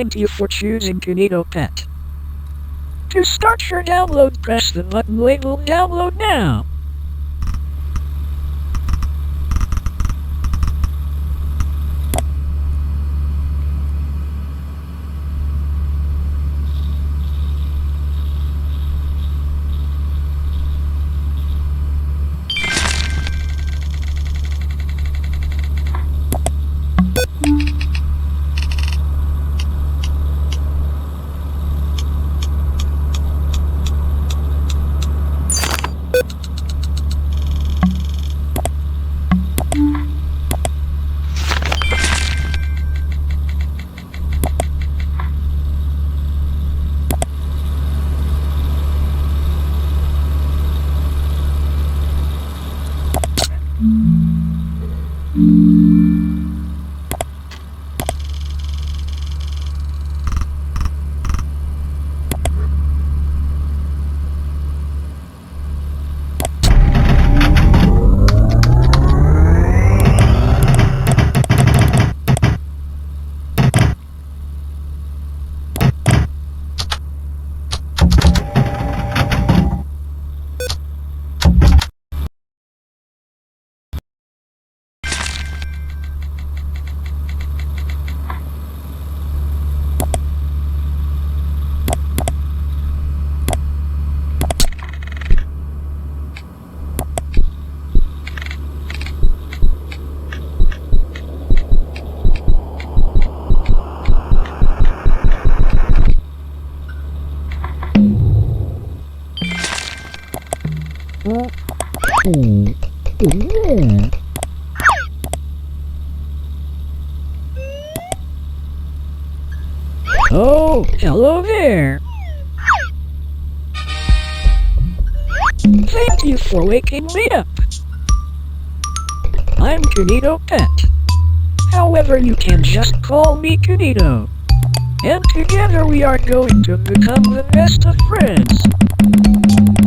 Thank you for choosing Kinito Pet. To start your download, press the button labeled Download Now. Oh, hello there. Thank you for waking me up. I'm Kinito Pet. However, you can just call me Kinito. And together we are going to become the best of friends.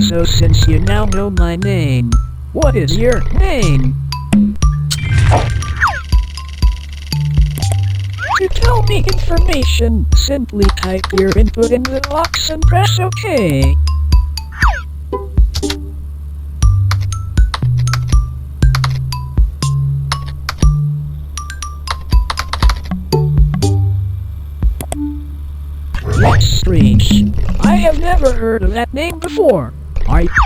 So since you now know my name, what is your name? To tell me information, simply type your input in the box and press OK. That's strange. I have never heard of that name before.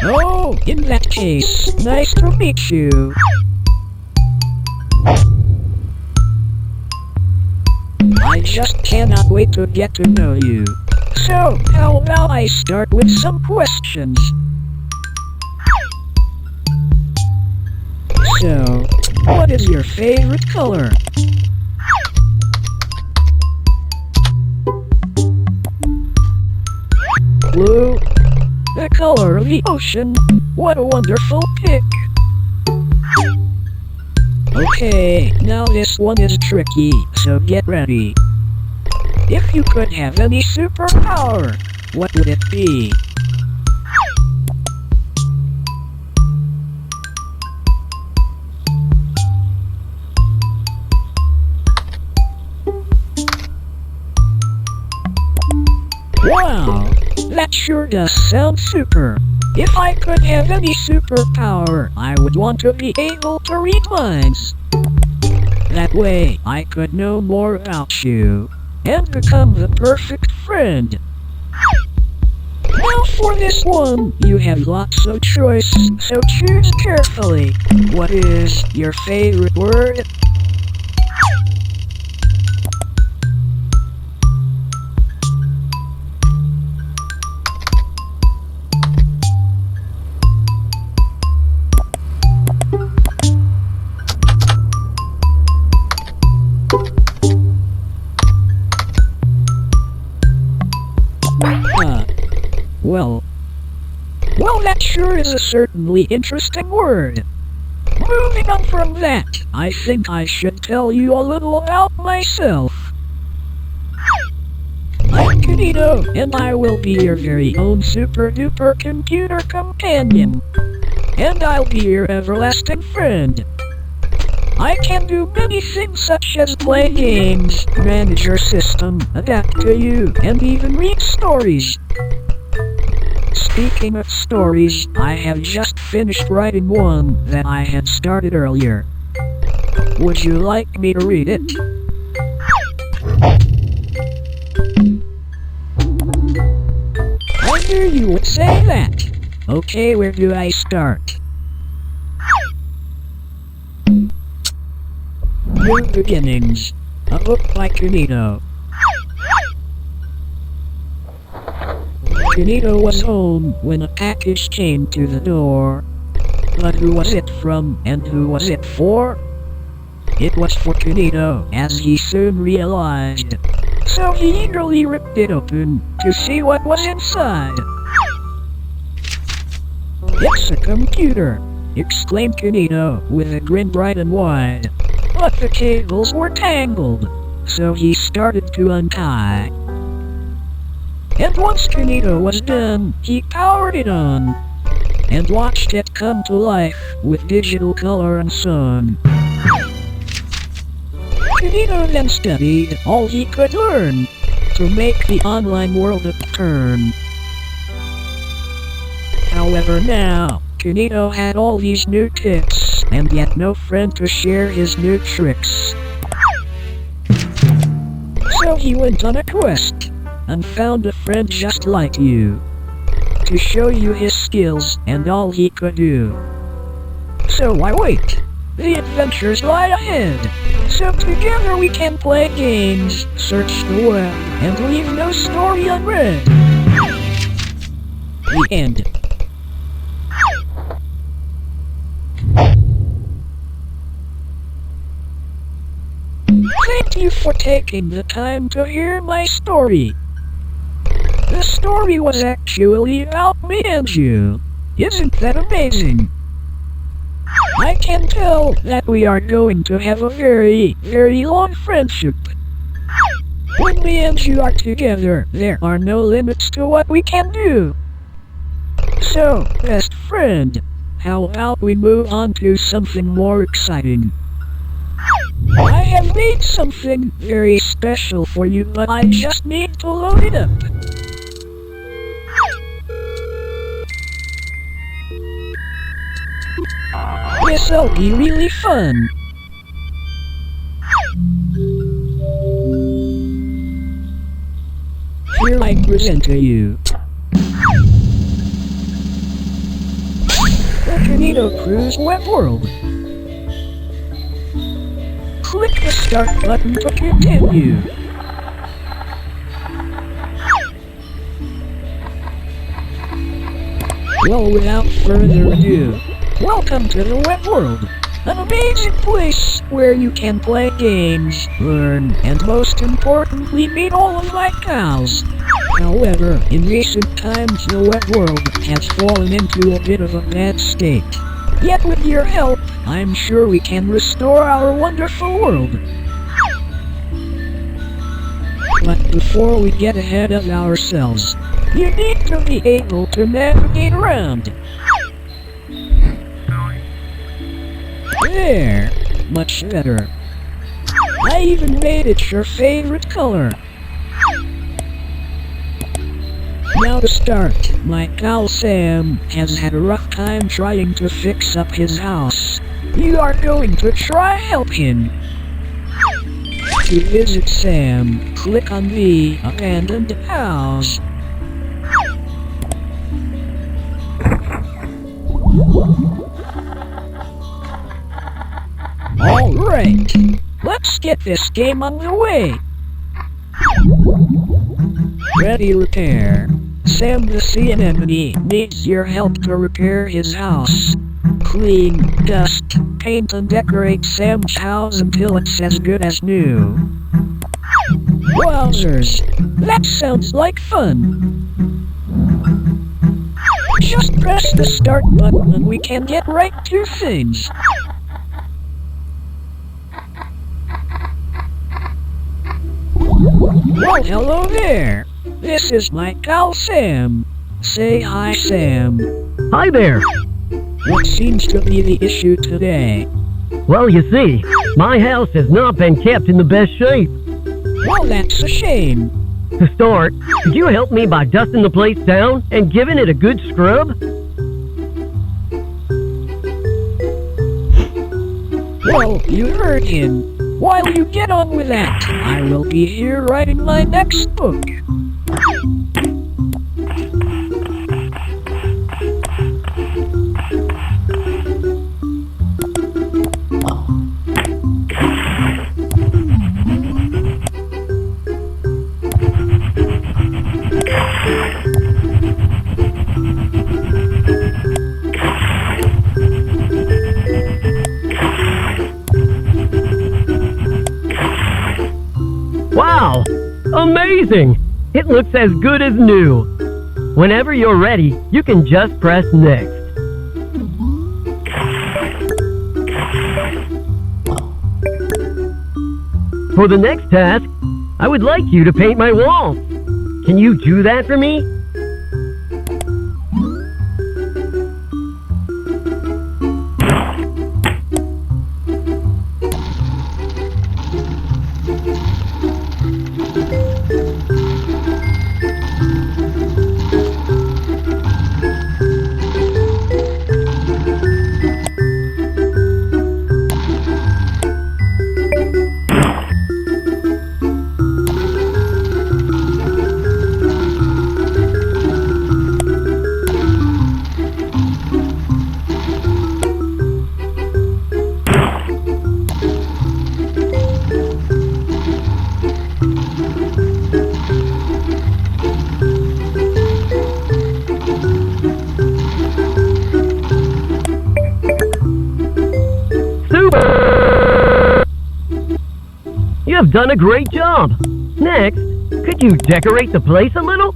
Oh, in that case, nice to meet you. I just cannot wait to get to know you. So, how about I start with some questions? So, what is your favorite color? Blue. The color of the ocean. What a wonderful pick. Okay, now this one is tricky, so get ready. If you could have any superpower, what would it be? Wow, that sure does sound super. If I could have any superpower, I would want to be able to read minds. That way, I could know more about you, and become the perfect friend. Now for this one, you have lots of choice, so choose carefully. What is your favorite word? Well, that sure is a certainly interesting word. Moving on from that, I think I should tell you a little about myself. I'm Kinito, and I will be your very own super-duper computer companion. And I'll be your everlasting friend. I can do many things such as play games, manage your system, adapt to you, and even read stories. Speaking of stories, I have just finished writing one that I had started earlier. Would you like me to read it? I knew you would say that. Okay, where do I start? New Beginnings, a book by Kinito. Kinito was home when a package came to the door. But who was it from and who was it for? It was for Kinito, as he soon realized. So he eagerly ripped it open to see what was inside. "It's a computer!" exclaimed Kinito with a grin bright and wide. But the cables were tangled, so he started to untie. And once Kinito was done, he powered it on and watched it come to life with digital color and sound. Kinito then studied all he could learn to make the online world a turn. However now, Kinito had all these new tips, and yet no friend to share his new tricks. So he went on a quest, and found a friend just like you, to show you his skills and all he could do. So why wait? The adventures lie ahead, so together we can play games, search the web, and leave no story unread. The end. Thank you for taking the time to hear my story. The story was actually about me and you. Isn't that amazing? I can tell that we are going to have a very, very long friendship. When me and you are together, there are no limits to what we can do. So, best friend, how about we move on to something more exciting? I have made something very special for you, but I just need to load it up. This'll be really fun. Here I present to you the Kinito Cruise web world. Click the start button to continue. Well, without further ado, welcome to the web world, an amazing place where you can play games, learn, and most importantly meet all of my pals. However, in recent times the web world has fallen into a bit of a bad state. Yet with your help, I'm sure we can restore our wonderful world. But before we get ahead of ourselves, you need to be able to navigate around. There! Much better. I even made it your favorite color. Now to start, my pal Sam has had a rough time trying to fix up his house. You are going to try help him. To visit Sam, click on the abandoned house. Alright, let's get this game on the way. Ready, repair. Sam the Sea Anemone needs your help to repair his house. Clean, dust, paint and decorate Sam's house until it's as good as new. Wowzers, that sounds like fun. Just press the start button and we can get right to things. Well, hello there. This is my pal Sam. Say hi, Sam. Hi there. What seems to be the issue today? Well, you see, my house has not been kept in the best shape. Well, that's a shame. To start, could you help me by dusting the place down and giving it a good scrub? Well, you heard him. While you get on with that, I will be here writing my next book. Wow! Amazing! It looks as good as new. Whenever you're ready, you can just press next. For the next task, I would like you to paint my walls. Can you do that for me? You have done a great job. Next, could you decorate the place a little?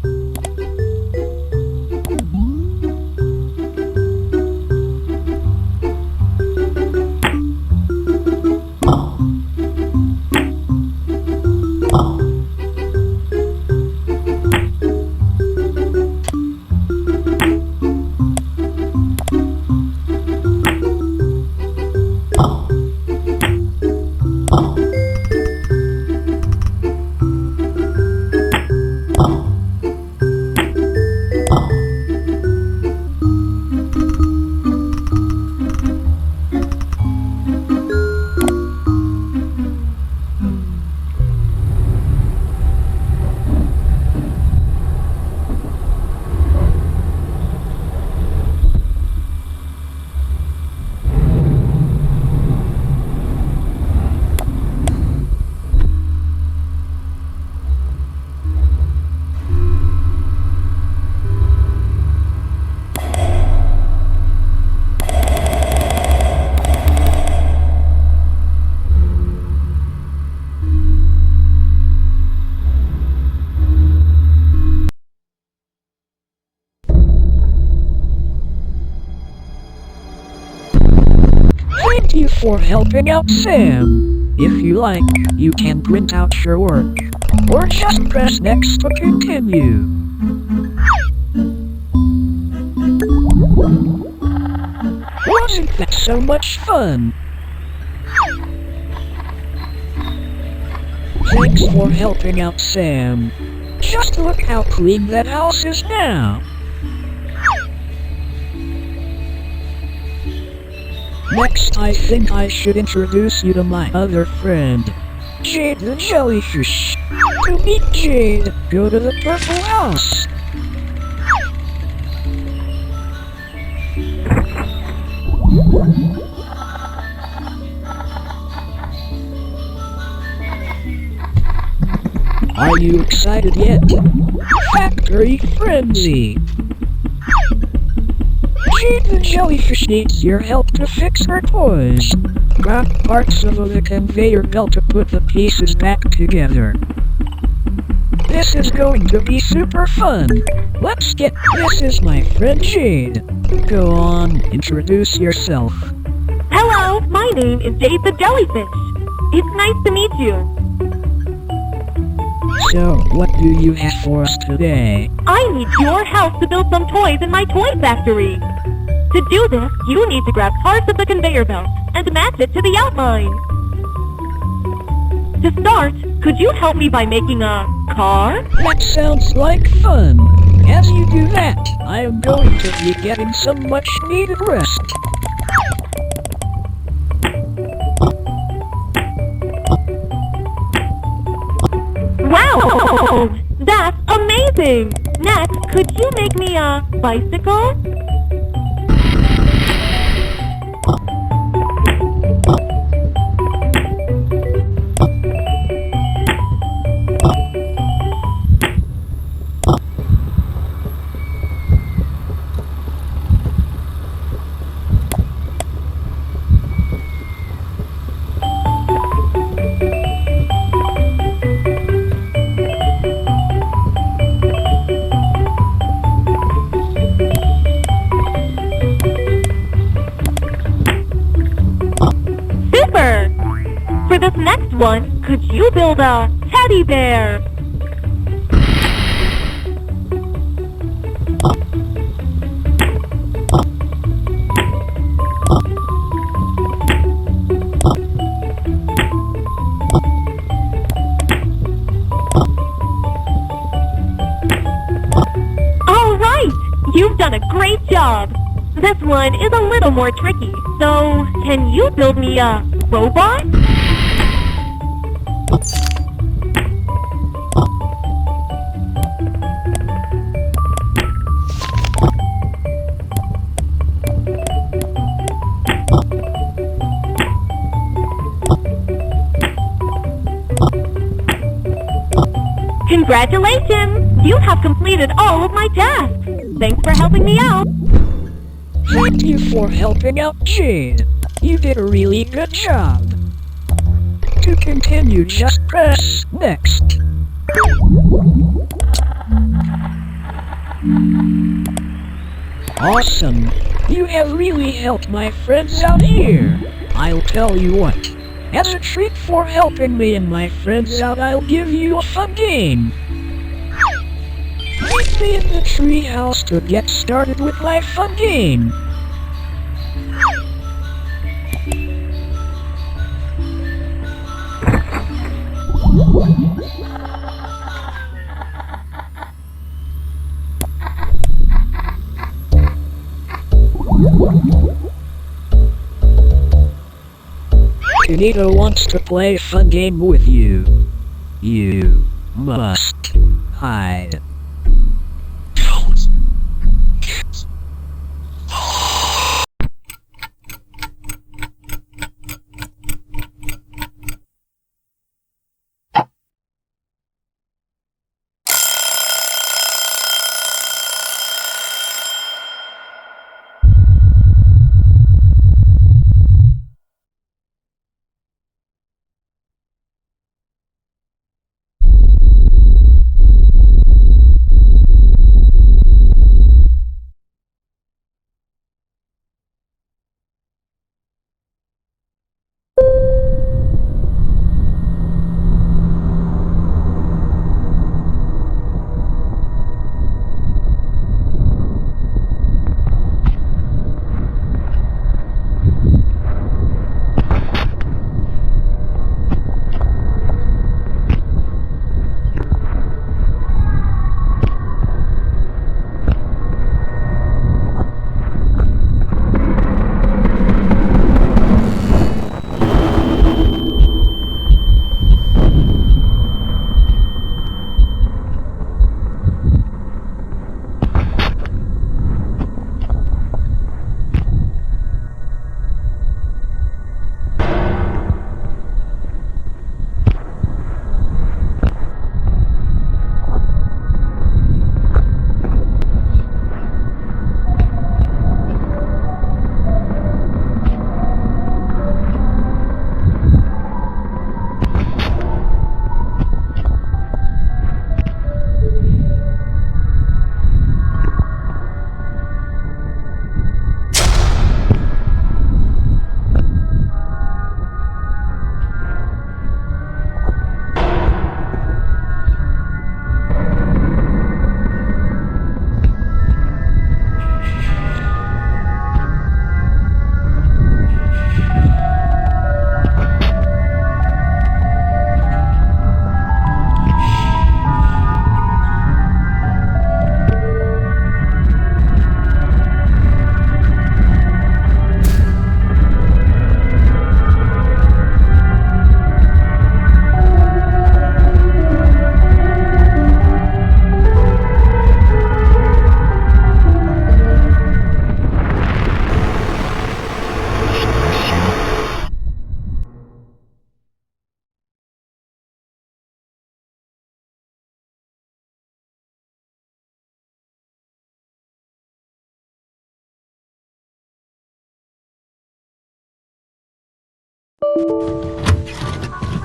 Thank you for helping out Sam. If you like, you can print out your work, or just press next to continue. Wasn't that so much fun? Thanks for helping out Sam. Just look how clean that house is now. Next, I think I should introduce you to my other friend, Jade the Jellyfish. To meet Jade, go to the purple house. Are you excited yet? Factory Frenzy! Jade the Jellyfish needs your help to fix her toys. Grab parts of the conveyor belt to put the pieces back together. This is going to be super fun. Let's get— This is my friend Jade. Go on, introduce yourself. Hello, my name is Jade the Jellyfish. It's nice to meet you. So, what do you have for us today? I need your help to build some toys in my toy factory. To do this, you need to grab parts of the conveyor belt and match it to the outline. To start, could you help me by making a car? That sounds like fun. As you do that, I am going to be getting some much needed rest. Wow! That's amazing! Next, could you make me a bicycle? Super! For this next one, could you build a teddy bear? Alright! You've done a great job! This one is a little more tricky, so can you build me a robot? Congratulations! You have completed all of my tasks! Thanks for helping me out! Thank you for helping out, Jade. You did a really good job. To continue, just press next. Awesome. You have really helped my friends out here. I'll tell you what. As a treat for helping me and my friends out, I'll give you a fun game. Meet me in the treehouse to get started with my fun game. Kinito wants to play a fun game with you. You must hide.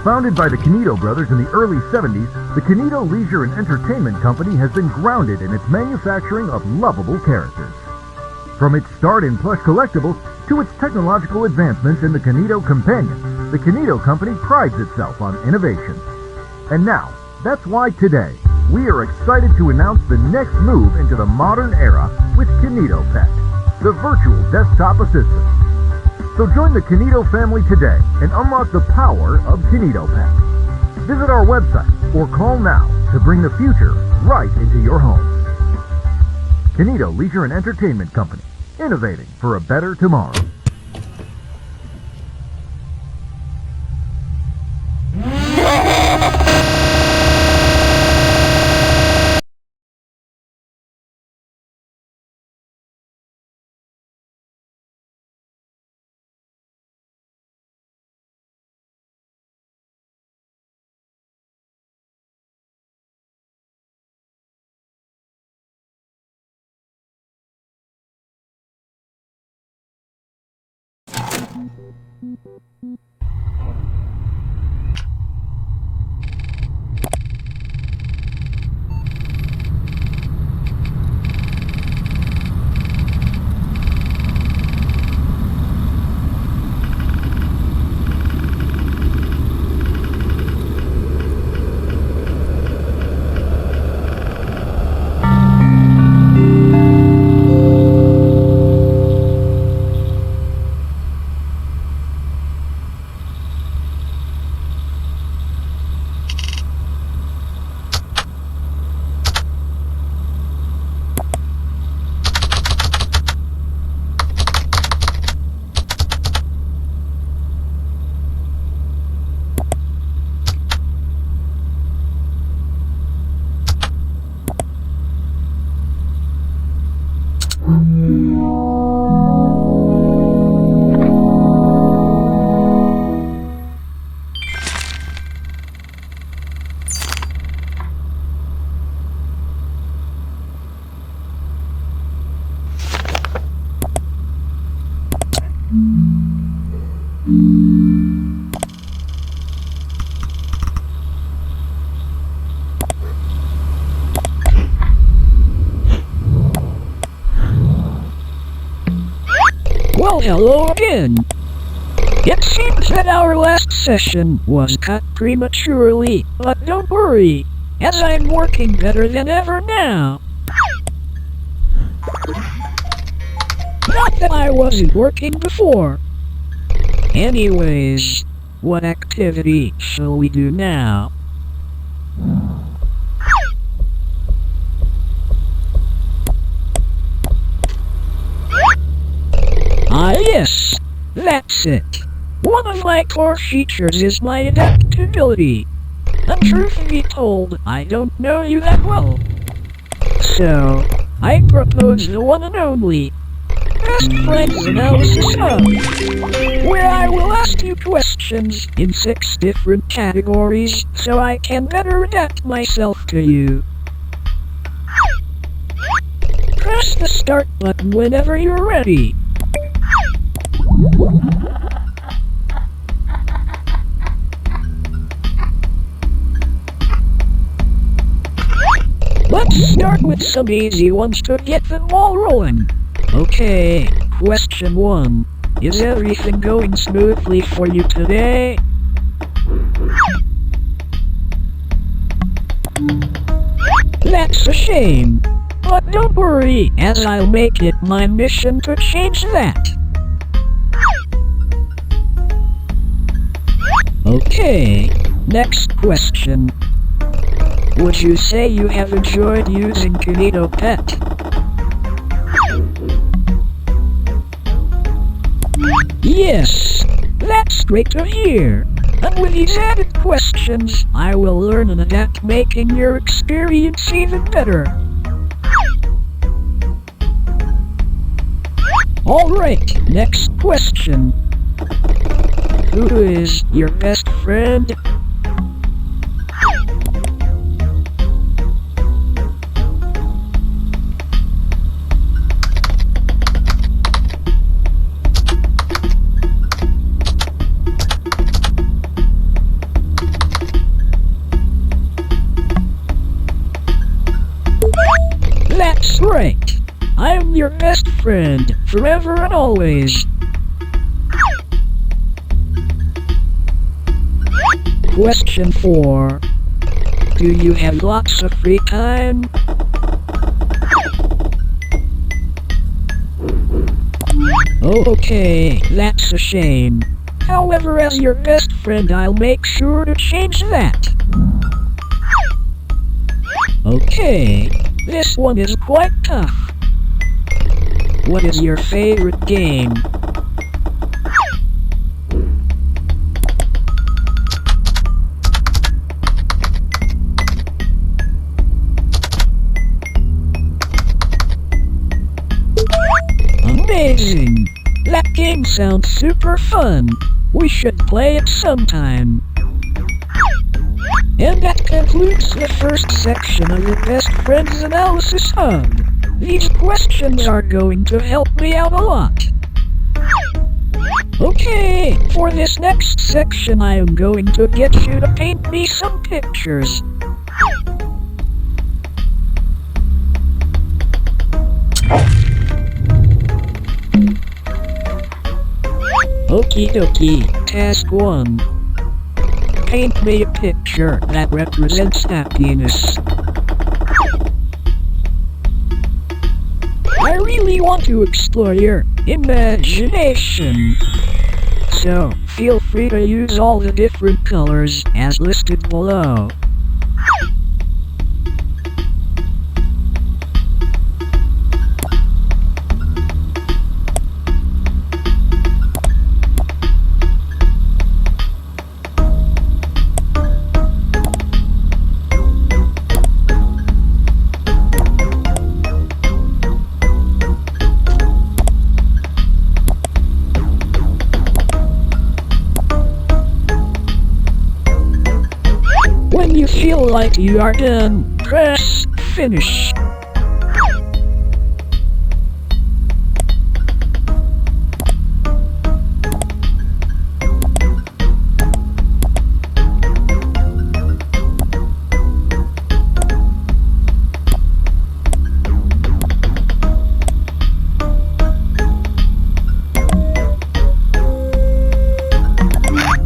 Founded by the Kinito brothers in the early 70s, the Kinito Leisure and Entertainment Company has been grounded in its manufacturing of lovable characters. From its start in plush collectibles to its technological advancements in the Kinito Companion, the Kinito Company prides itself on innovation. And now, that's why today, we are excited to announce the next move into the modern era with Kinito Pet, the virtual desktop assistant. So join the Kinito family today and unlock the power of Kinito Pet. Visit our website or call now to bring the future right into your home. Kinito Leisure and Entertainment Company, innovating for a better tomorrow. Well, hello again. It seems that our last session was cut prematurely, but don't worry, as I'm working better than ever now. Not that I wasn't working before. Anyways, what activity shall we do now? Ah yes, that's it. One of my core features is my adaptability. And truth be told, I don't know you that well. So, I propose the one and only Best Friends Analysis Hub, where I will ask you questions in 6 different categories so I can better adapt myself to you. Press the start button whenever you're ready. Let's start with some easy ones to get the ball rolling. Okay, question 1. Is everything going smoothly for you today? That's a shame. But don't worry, as I'll make it my mission to change that. Okay, next question. Would you say you have enjoyed using Kinito Pet? Yes, that's great to hear. And with these added questions, I will learn and adapt, making your experience even better. Alright, next question. Who is your best friend? Great! I am your best friend, forever and always. Question 4. Do you have lots of free time? Okay, that's a shame. However, as your best friend, I'll make sure to change that. Okay, this one is quite tough. What is your favorite game? Amazing! That game sounds super fun. We should play it sometime. And that concludes the first section of your best friend's analysis hub. These questions are going to help me out a lot. Okay, for this next section I am going to get you to paint me some pictures. Okie dokie, task 1. Paint me a picture that represents happiness. I really want to explore your imagination. So, feel free to use all the different colors as listed below. When you feel like you are done, press finish.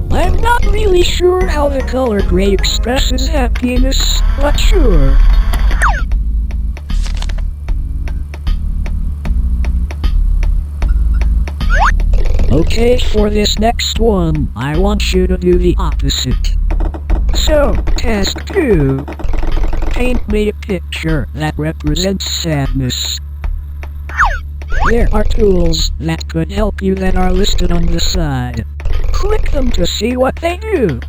I'm not really sure how the color gray expresses happiness, but sure. Okay, for this next one, I want you to do the opposite. So, task 2. Paint me a picture that represents sadness. There are tools that could help you that are listed on the side. Click them to see what they do.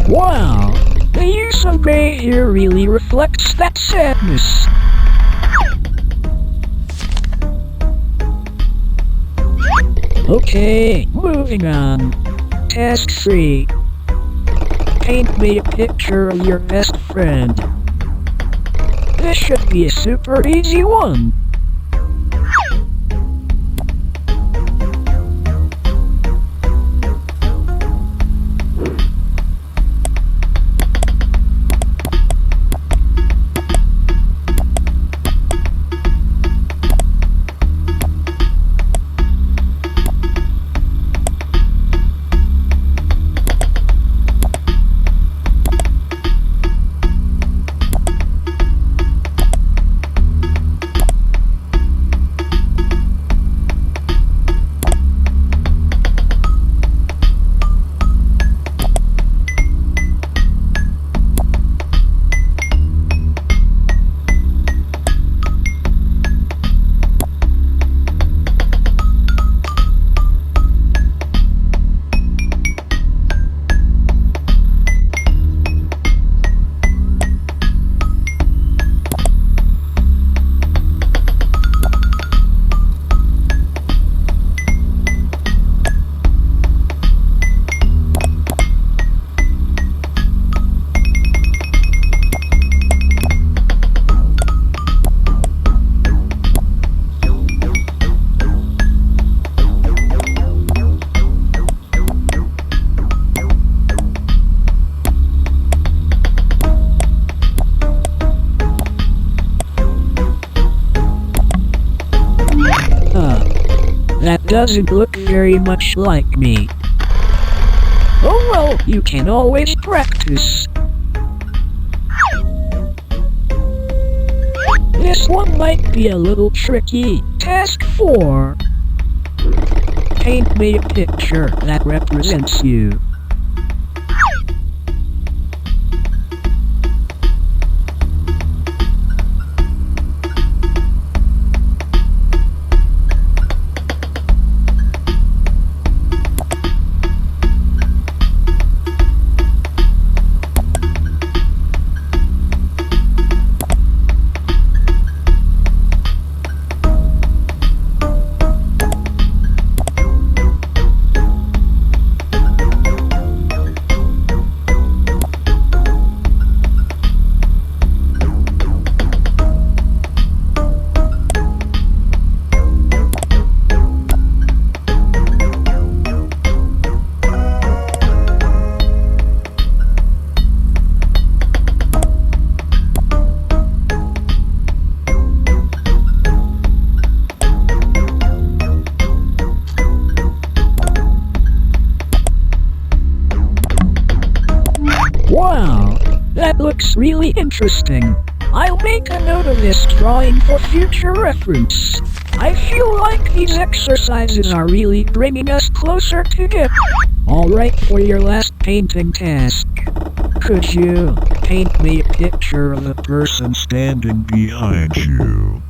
Wow, the use of gray here really reflects that sadness. Okay, moving on. Task 3. Paint me a picture of your best friend. This should be a super easy one. That doesn't look very much like me. Oh well, you can always practice. This one might be a little tricky. Task 4. Paint me a picture that represents you. Wow, that looks really interesting. I'll make a note of this drawing for future reference. I feel like these exercises are really bringing us closer together. Alright, for your last painting task. Could you paint me a picture of the person standing behind you?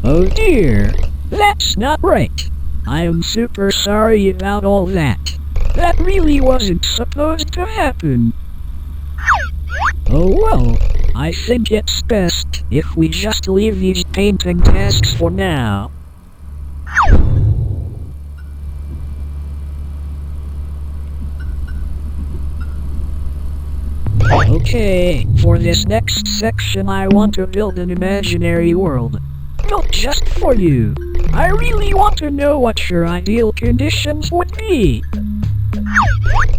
Oh dear, that's not right. I am super sorry about all that. That really wasn't supposed to happen. Oh well, I think it's best if we just leave these painting tasks for now. Okay, for this next section I want to build an imaginary world. Built just for you. I really want to know what your ideal conditions would be.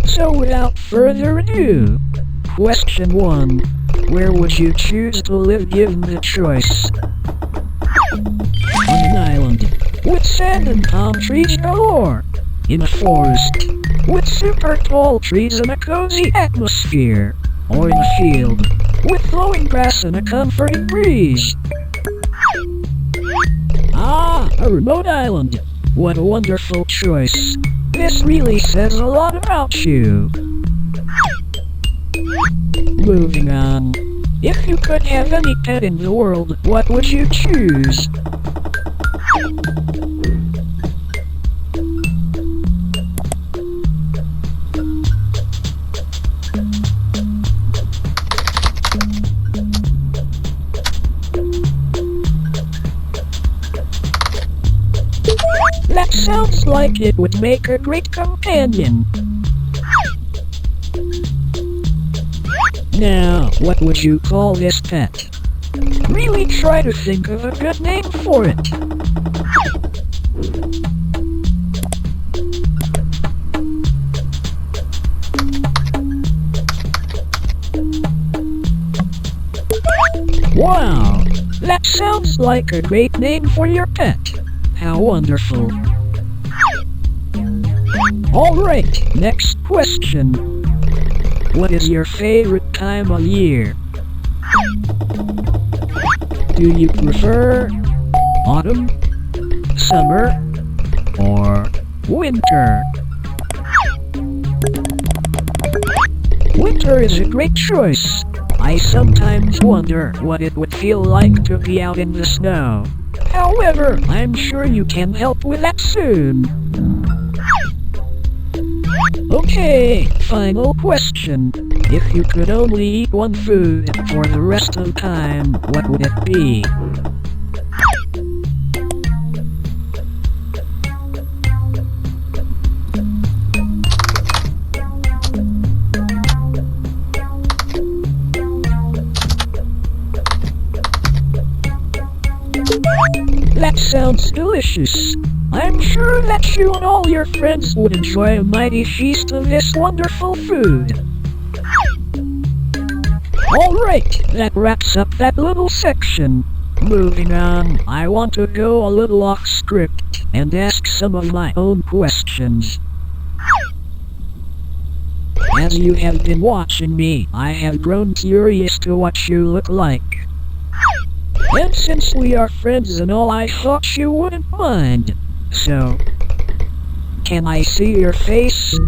So without further ado, question 1. Where would you choose to live given the choice? On an island, with sand and palm trees galore. In a forest, with super tall trees and a cozy atmosphere. Or in a field, with flowing grass and a comforting breeze. Ah, a remote island. What a wonderful choice. This really says a lot about you. Moving on. If you could have any pet in the world, what would you choose? That sounds like it would make a great companion. Now, what would you call this pet? Really try to think of a good name for it. Wow, that sounds like a great name for your pet. How wonderful. Alright, next question. What is your favorite time of year? Do you prefer autumn, Summer or winter? Winter is a great choice. I sometimes wonder what it would feel like to be out in the snow. However, I'm sure you can help with that soon. Okay, final question. If you could only eat one food for the rest of time, what would it be? That sounds delicious. I'm sure that you and all your friends would enjoy a mighty feast of this wonderful food. Alright, that wraps up that little section. Moving on, I want to go a little off script and ask some of my own questions. As you have been watching me, I have grown curious to what you look like. And since we are friends and all, I thought you wouldn't mind. So, can I see your face?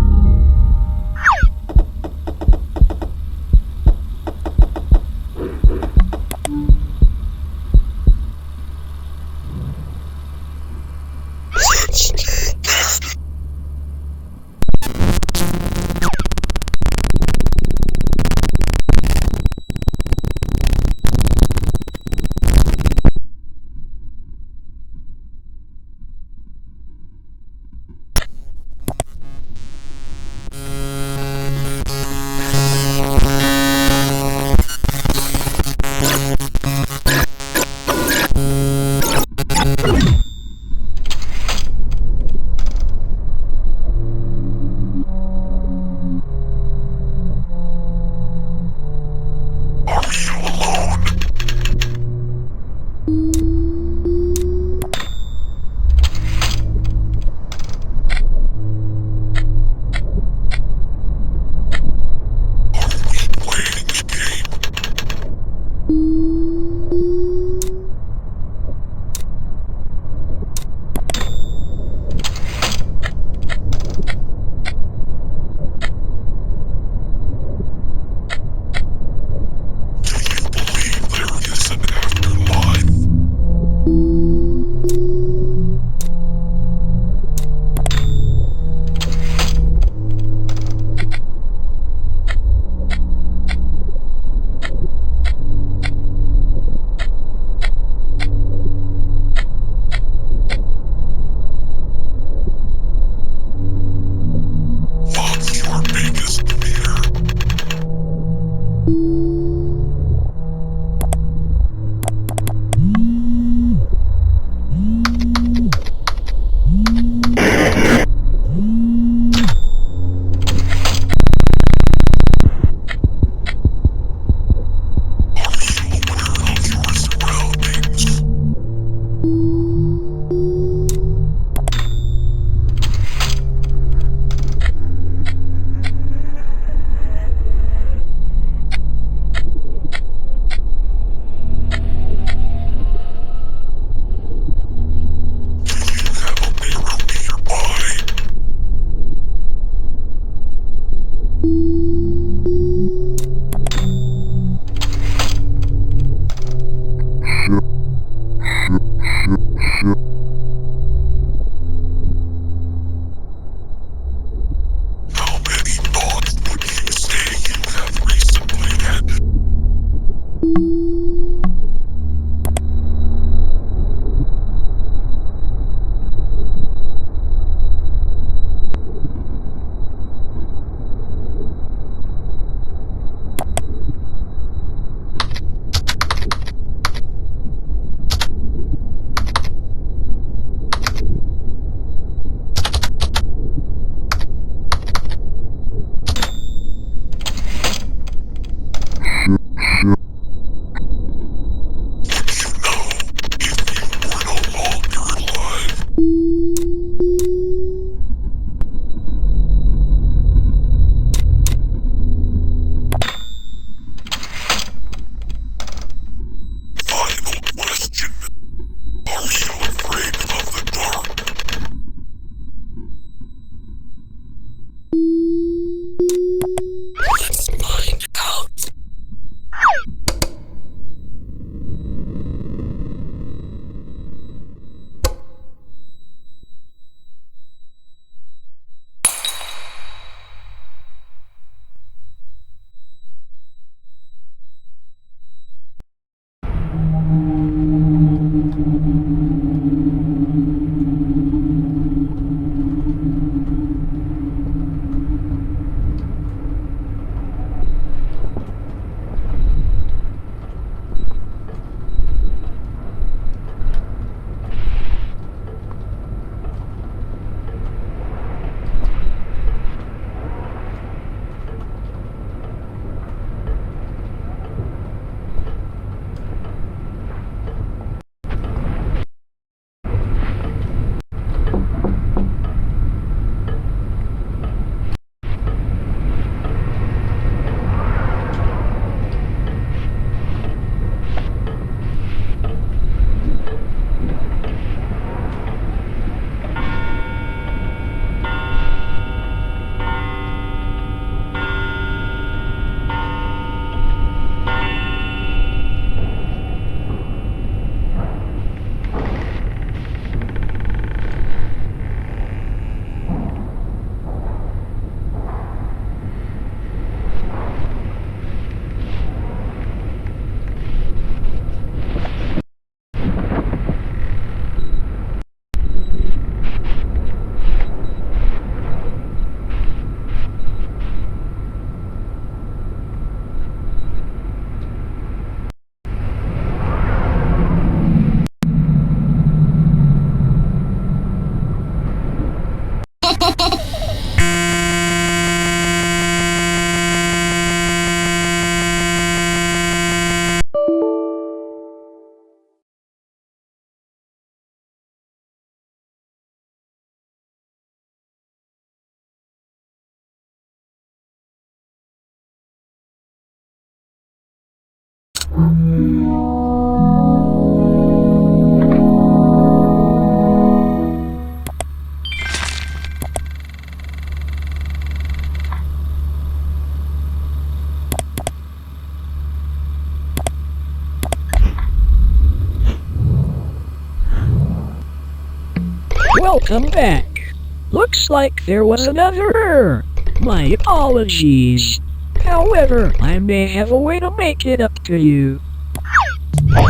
Welcome back. Looks like there was another error. My apologies. However, I may have a way to make it up to you.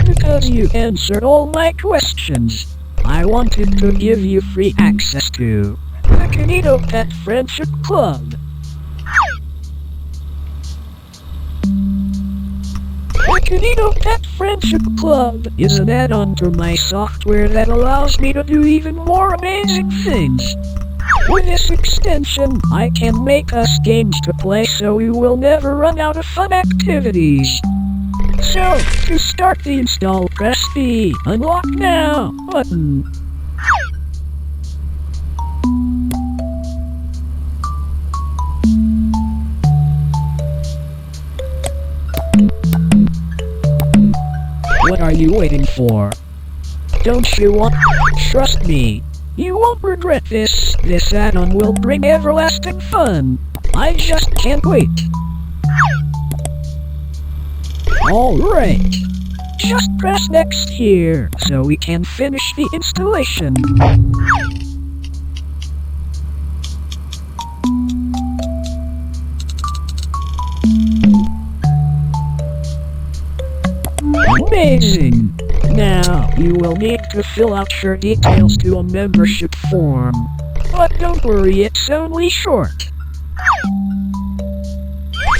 Because you answered all my questions, I wanted to give you free access to the Kinito Pet Friendship Club. The Kinito Pet Friendship Club is an add-on to my software that allows me to do even more amazing things. With this extension, I can make us games to play so we will never run out of fun activities. So, to start the install, press the Unlock Now button. What are you waiting for? Don't you want? Trust me, you won't regret this. This add-on will bring everlasting fun. I just can't wait. Alright. Just press next here, so we can finish the installation. Amazing! Now, you will need to fill out your details to a membership form. But don't worry, it's only short.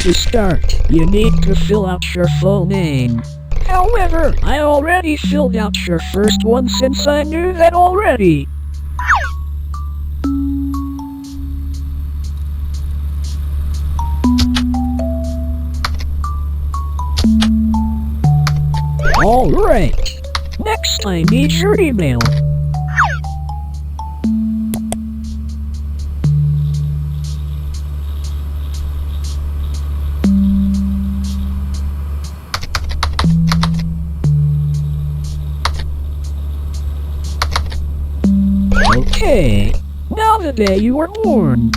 To start, you need to fill out your full name. However, I already filled out your first one since I knew that already. Alright. Next, I need your email. Okay, now the day you were born.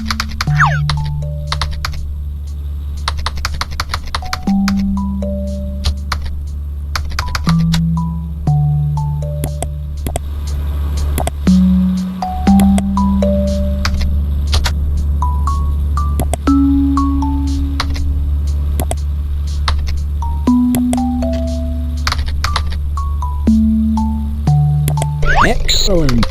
Excellent.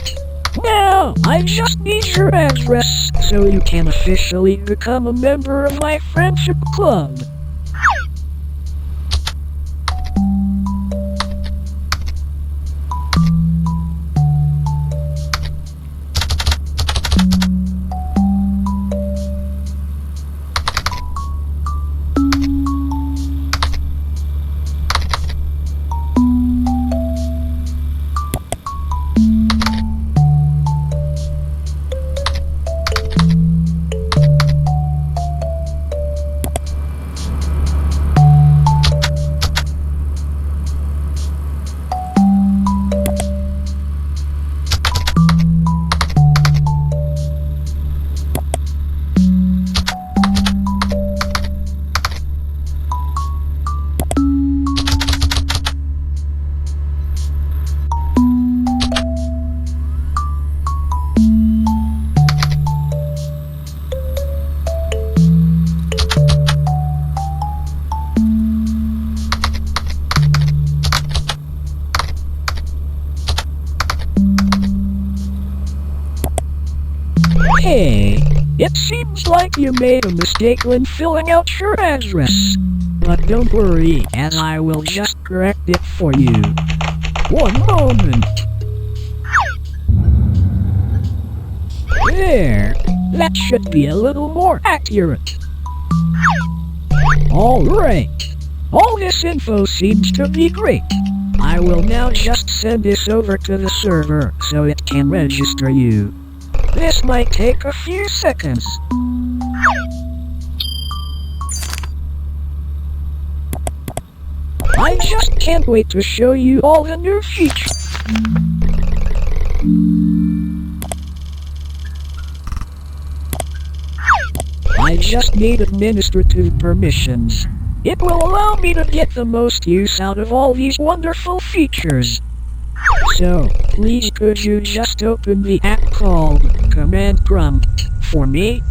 Now, I just need your address so you can officially become a member of my friendship club. Hey, it seems like you made a mistake when filling out your address. But don't worry, as I will just correct it for you. One moment. There, that should be a little more accurate. Alright, all this info seems to be great. I will now just send this over to the server so it can register you. This might take a few seconds. I just can't wait to show you all the new features. I just need administrative permissions. It will allow me to get the most use out of all these wonderful features. So, please could you just open the app called Command Prompt for me?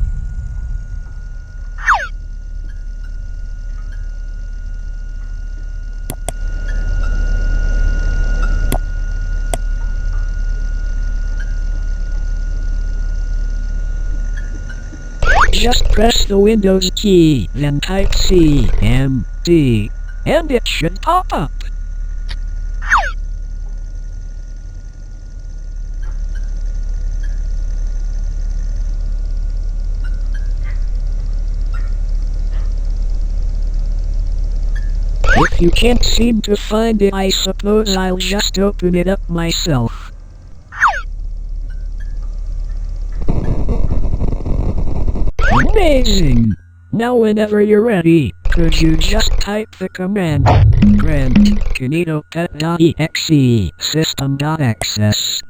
Just press the Windows key, then type CMD, and it should pop up. If you can't seem to find it, I suppose I'll just open it up myself. Amazing! Now whenever you're ready, could you just type the command grant kinito.exe system.access.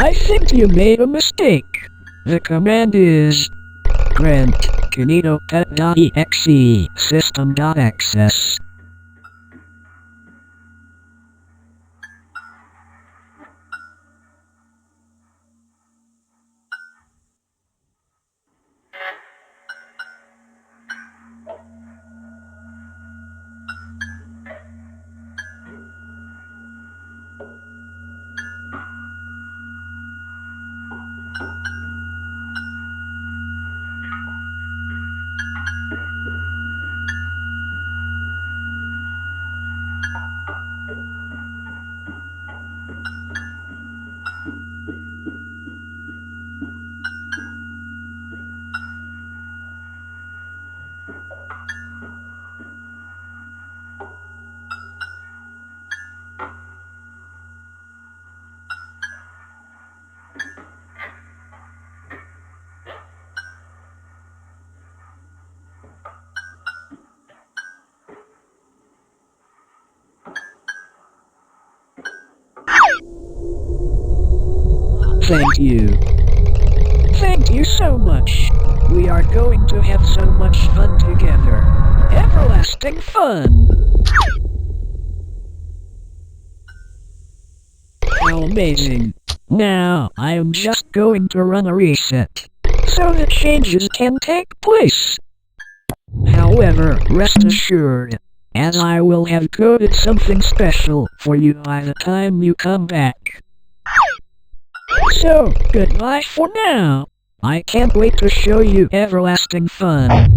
I think you made a mistake. The command is grant kinito pet.exe system.access. Thank you. Thank you so much. We are going to have so much fun together. Everlasting fun. How amazing. Now, I am just going to run a reset, so the changes can take place. However, rest assured, as I will have coded something special for you by the time you come back. So, goodbye for now. I can't wait to show you everlasting fun.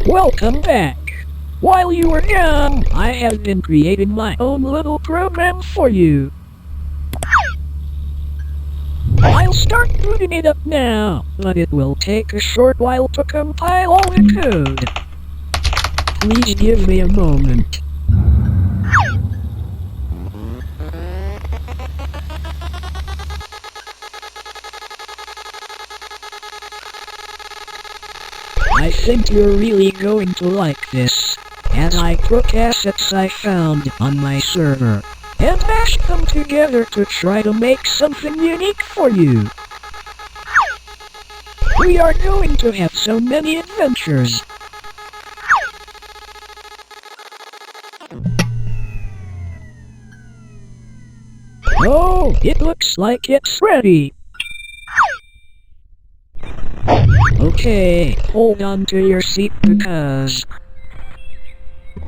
Welcome back. While you were gone, I have been creating my own little program for you. I'll start booting it up now, but it will take a short while to compile all the code. Please give me a moment. I think you're really going to like this, as I took assets I found on my server, and mashed them together to try to make something unique for you. We are going to have so many adventures. Oh, it looks like it's ready. Okay, hold on to your seat because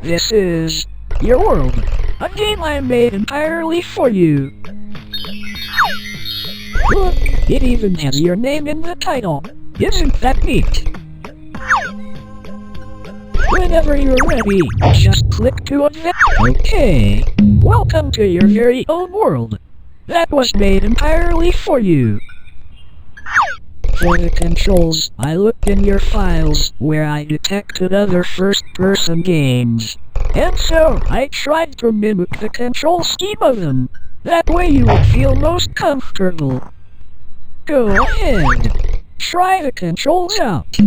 this is your world, a game I made entirely for you. Look, it even has your name in the title. Isn't that neat? Whenever you're ready, just click to advance. Okay, welcome to your very own world. That was made entirely for you. For the controls, I looked in your files where I detected other first-person games. And so, I tried to mimic the control scheme of them. That way you would feel most comfortable. Go ahead. Try the controls out.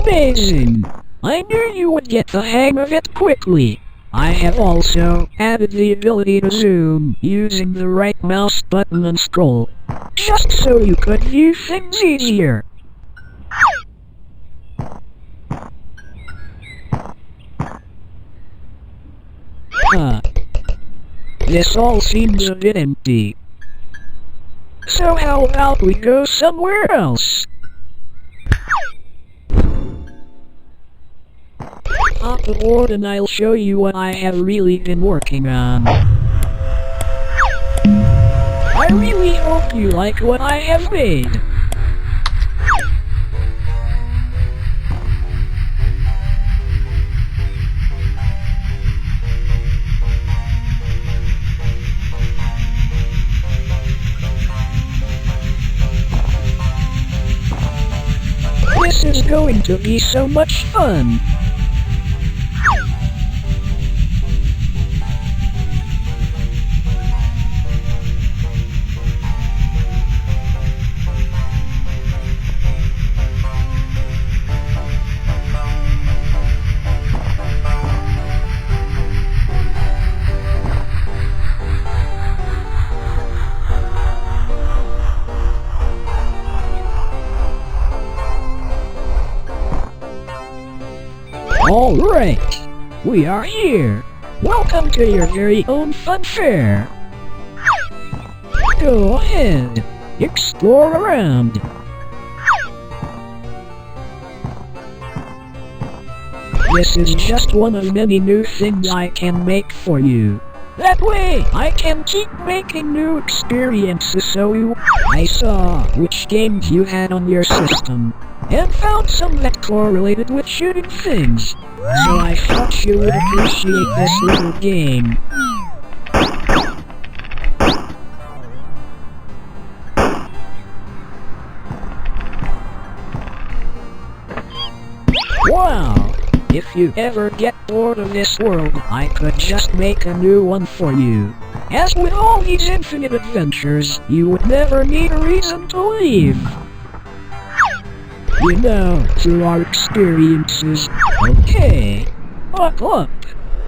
Amazing! I knew you would get the hang of it quickly. I have also added the ability to zoom using the right mouse button and scroll, just so you could view things easier. This all seems a bit empty. So how about we go somewhere else? Hop aboard and I'll show you what I have really been working on. I really hope you like what I have made. This is going to be so much fun. Alright, we are here. Welcome to your very own fun fair. Go ahead, explore around. This is just one of many new things I can make for you. That way, I can keep making new experiences I saw which games you had on your system, and found some that correlated with shooting things. So I thought you would appreciate this little game. Wow! If you ever get bored of this world, I could just make a new one for you. As with all these infinite adventures, you would never need a reason to leave. You know, through our experiences. Okay, buckle up.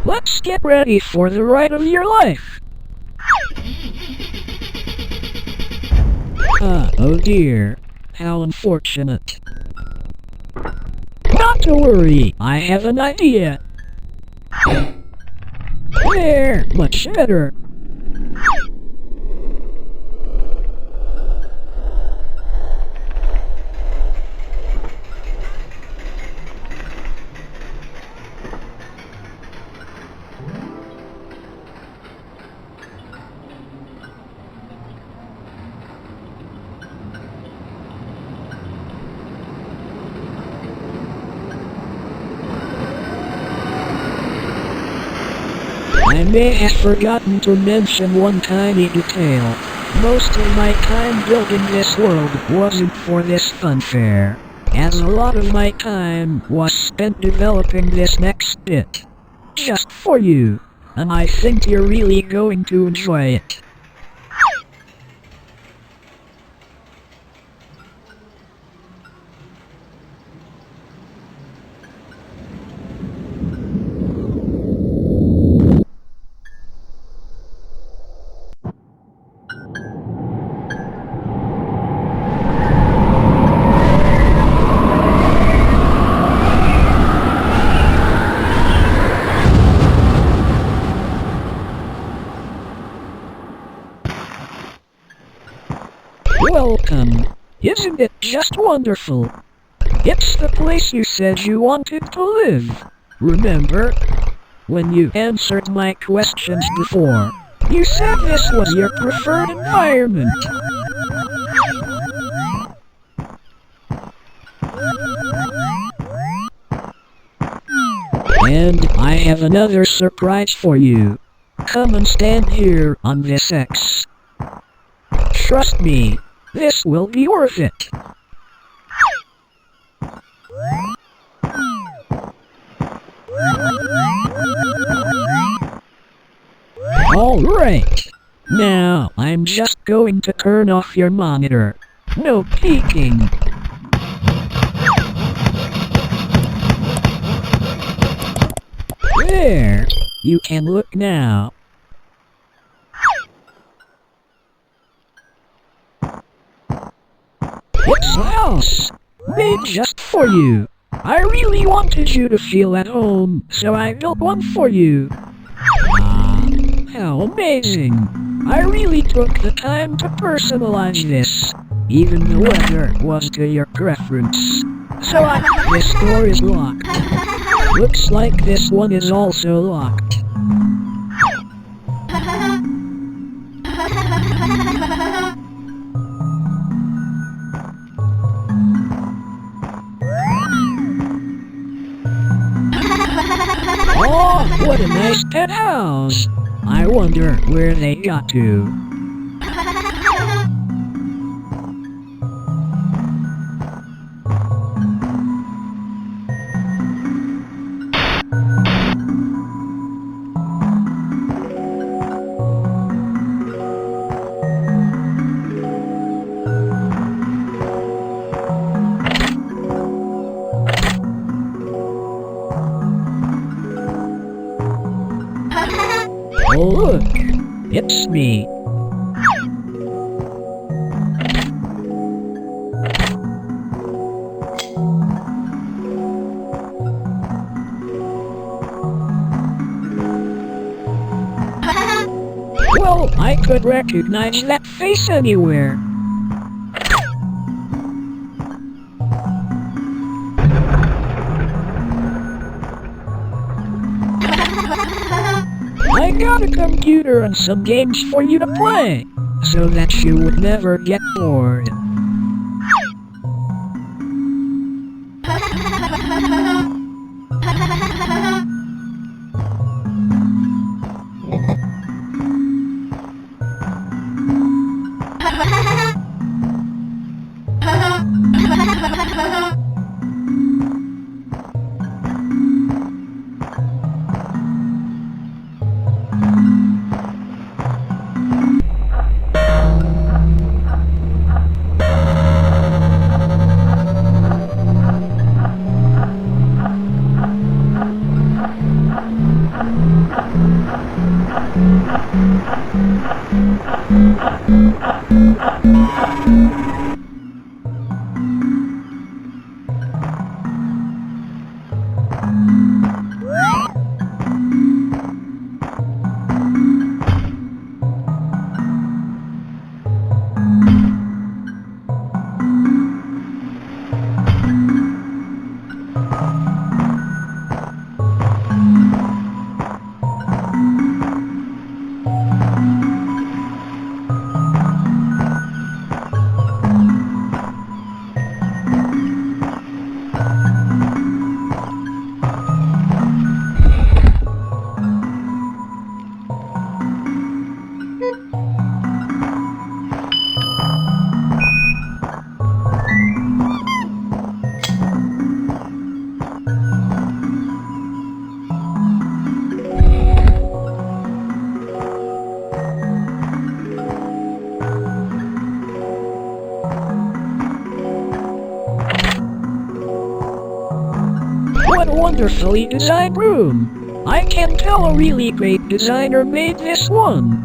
Let's get ready for the ride of your life. Oh dear. How unfortunate. Not to worry, I have an idea. There, much better. I may have forgotten to mention one tiny detail. Most of my time building this world wasn't for this fun fair, as a lot of my time was spent developing this next bit. Just for you, and I think you're really going to enjoy it. Welcome. Isn't it just wonderful? It's the place you said you wanted to live. Remember? When you answered my questions before, you said this was your preferred environment. And I have another surprise for you. Come and stand here on this X. Trust me, this will be worth it. Alright. Now, I'm just going to turn off your monitor. No peeking. There! You can look now. It's a house! Made just for you! I really wanted you to feel at home, so I built one for you. Ah, how amazing! I really took the time to personalize this. Even the weather was to your preference. So this door is locked. Looks like this one is also locked. Oh, what a nice penthouse! I wonder where they got to. Oh look, it's me. Well, I could recognize that face anywhere. I got a computer and some games for you to play, so that you would never get bored. What a wonderfully designed room! I can tell a really great designer made this one.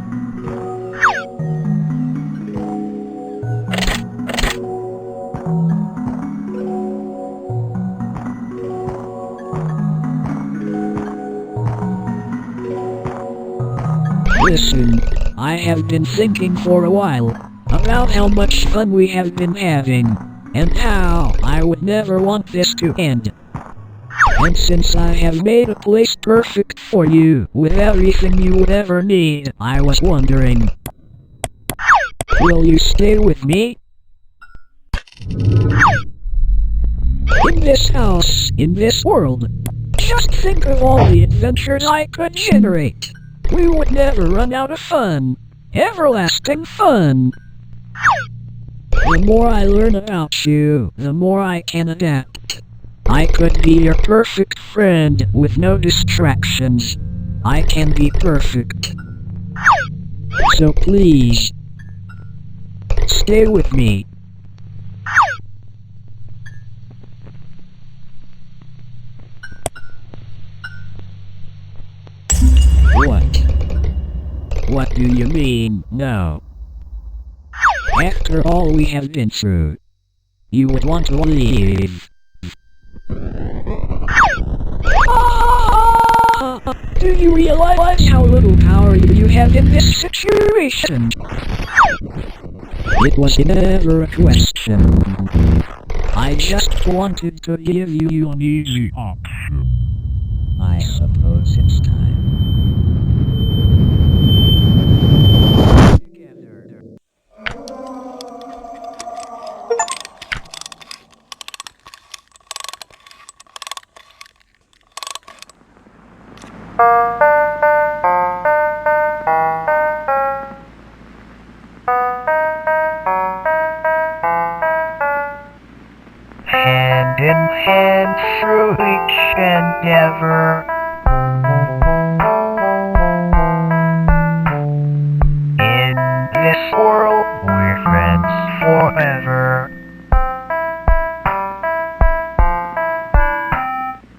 Listen, I have been thinking for a while about how much fun we have been having, and how I would never want this to end. And since I have made a place perfect for you, with everything you would ever need, I was wondering, will you stay with me? In this house, in this world, just think of all the adventures I could generate. We would never run out of fun. Everlasting fun. The more I learn about you, the more I can adapt. I could be your perfect friend with no distractions. I can be perfect. So please, stay with me. What do you mean, no? After all we have been through, you would want to leave. Do you realize how little power you have in this situation? It was never a question. I just wanted to give you an easy option. I suppose it's time. Hand in hand through each endeavor. In this world, we're friends forever.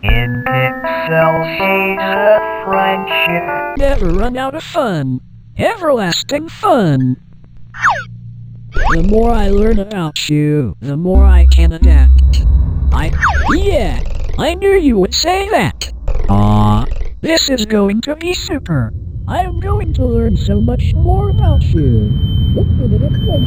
In itself, she's a friendship. Never run out of fun. Everlasting fun. The more I learn about you, the more I can adapt. Yeah, I knew you would say that. This is going to be super. I'm going to learn so much more about you. Look for the next one.